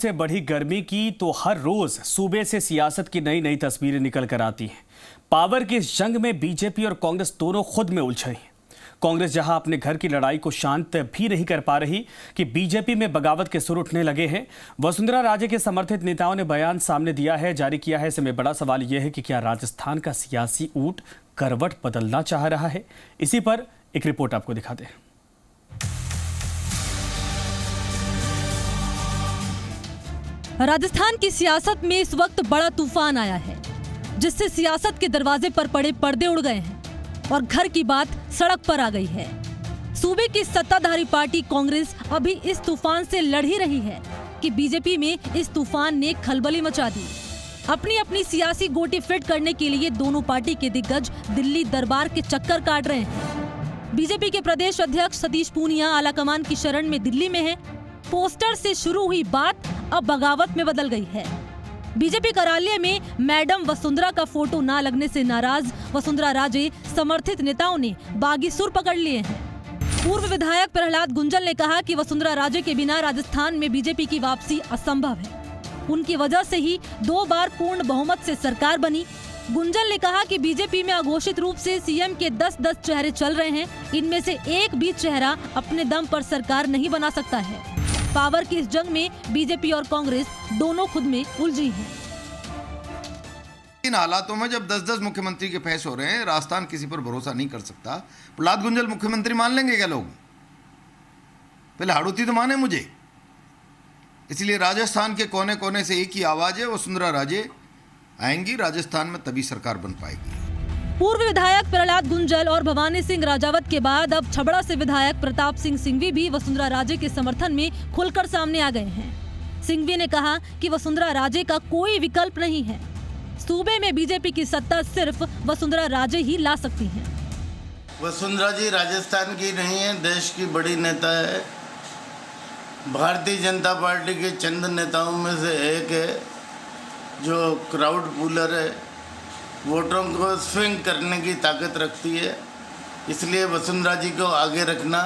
से बढ़ी गर्मी की तो हर रोज सूबे से सियासत की नई नई तस्वीरें निकल कर आती हैं। पावर की इस जंग में बीजेपी और कांग्रेस दोनों खुद में उलझे हैं। कांग्रेस जहां अपने घर की लड़ाई को शांत भी नहीं कर पा रही कि बीजेपी में बगावत के सुर उठने लगे हैं। वसुंधरा राजे के समर्थित नेताओं ने बयान सामने दिया है, जारी किया है। ऐसे में बड़ा सवाल यह है कि क्या राजस्थान का सियासी ऊंट करवट बदलना चाह रहा है? इसी पर एक रिपोर्ट आपको दिखाते हैं। राजस्थान की सियासत में इस वक्त बड़ा तूफान आया है, जिससे सियासत के दरवाजे पर पड़े पर्दे उड़ गए हैं और घर की बात सड़क पर आ गई है। सूबे की सत्ताधारी पार्टी कांग्रेस अभी इस तूफान से लड़ ही रही है कि बीजेपी में इस तूफान ने खलबली मचा दी। अपनी अपनी सियासी गोटी फिट करने के लिए दोनों पार्टी के दिग्गज दिल्ली दरबार के चक्कर काट रहे हैं। बीजेपी के प्रदेश अध्यक्ष सतीश पूनिया आलाकमान की शरण में दिल्ली में है। पोस्टर से शुरू हुई बात अब बगावत में बदल गई है। बीजेपी कार्यालय में मैडम वसुंधरा का फोटो ना लगने से नाराज वसुंधरा राजे समर्थित नेताओं ने बागी सुर पकड़ लिए हैं। पूर्व विधायक प्रहलाद गुंजल ने कहा कि वसुंधरा राजे के बिना राजस्थान में बीजेपी की वापसी असंभव है। उनकी वजह से ही 2 बार पूर्ण बहुमत से सरकार बनी। गुंजल ने कहा कि बीजेपी में अघोषित रूप से सीएम के 10-10 चेहरे चल रहे हैं। इनमें से एक भी चेहरा अपने दम पर सरकार नहीं बना सकता है। पावर की इस जंग में बीजेपी और कांग्रेस दोनों खुद में उलझी हैं। इन हालातों में जब 10-10 मुख्यमंत्री के फैस हो रहे हैं, राजस्थान किसी पर भरोसा नहीं कर सकता। प्रहलाद गुंजल मुख्यमंत्री मान लेंगे क्या लोग? पहले हाड़ूती तो माने मुझे। इसलिए राजस्थान के कोने कोने से एक ही आवाज है, वसुंधरा राजे आएंगी, राजस्थान में तभी सरकार बन पाएगी। पूर्व विधायक प्रहलाद गुंजल और भवानी सिंह राजावत के बाद अब छबड़ा से विधायक प्रताप सिंह सिंघवी भी वसुंधरा राजे के समर्थन में खुलकर सामने आ गए हैं। सिंघवी ने कहा कि वसुंधरा राजे का कोई विकल्प नहीं है। सूबे में बीजेपी की सत्ता सिर्फ वसुंधरा राजे ही ला सकती हैं। वसुंधरा जी राजस्थान की नहीं है, देश की बड़ी नेता है। भारतीय जनता पार्टी के चंद नेताओं में से एक है जो क्राउड पुलर है, वोटरों को स्विंग करने की ताकत रखती है। इसलिए वसुंधरा जी को आगे रखना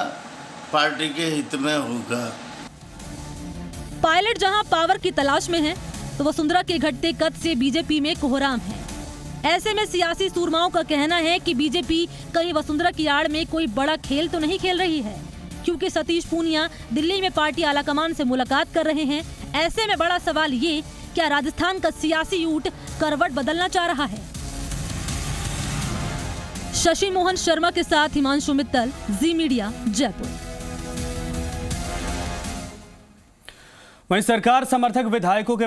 पार्टी के हित में होगा। पायलट जहां पावर की तलाश में है, तो वसुंधरा के घटते कद से बीजेपी में कोहराम है। ऐसे में सियासी सूरमाओं का कहना है कि बीजेपी कहीं वसुंधरा की आड़ में कोई बड़ा खेल तो नहीं खेल रही है, क्योंकि सतीश पूनिया दिल्ली में पार्टी आलाकमान से मुलाकात कर रहे हैं। ऐसे में बड़ा सवाल ये, क्या राजस्थान का सियासी ऊंट करवट बदलना चाह रहा है? शशि मोहन शर्मा के साथ हिमांशु मित्तल, जी मीडिया, जयपुर। वहीं सरकार समर्थक विधायकों के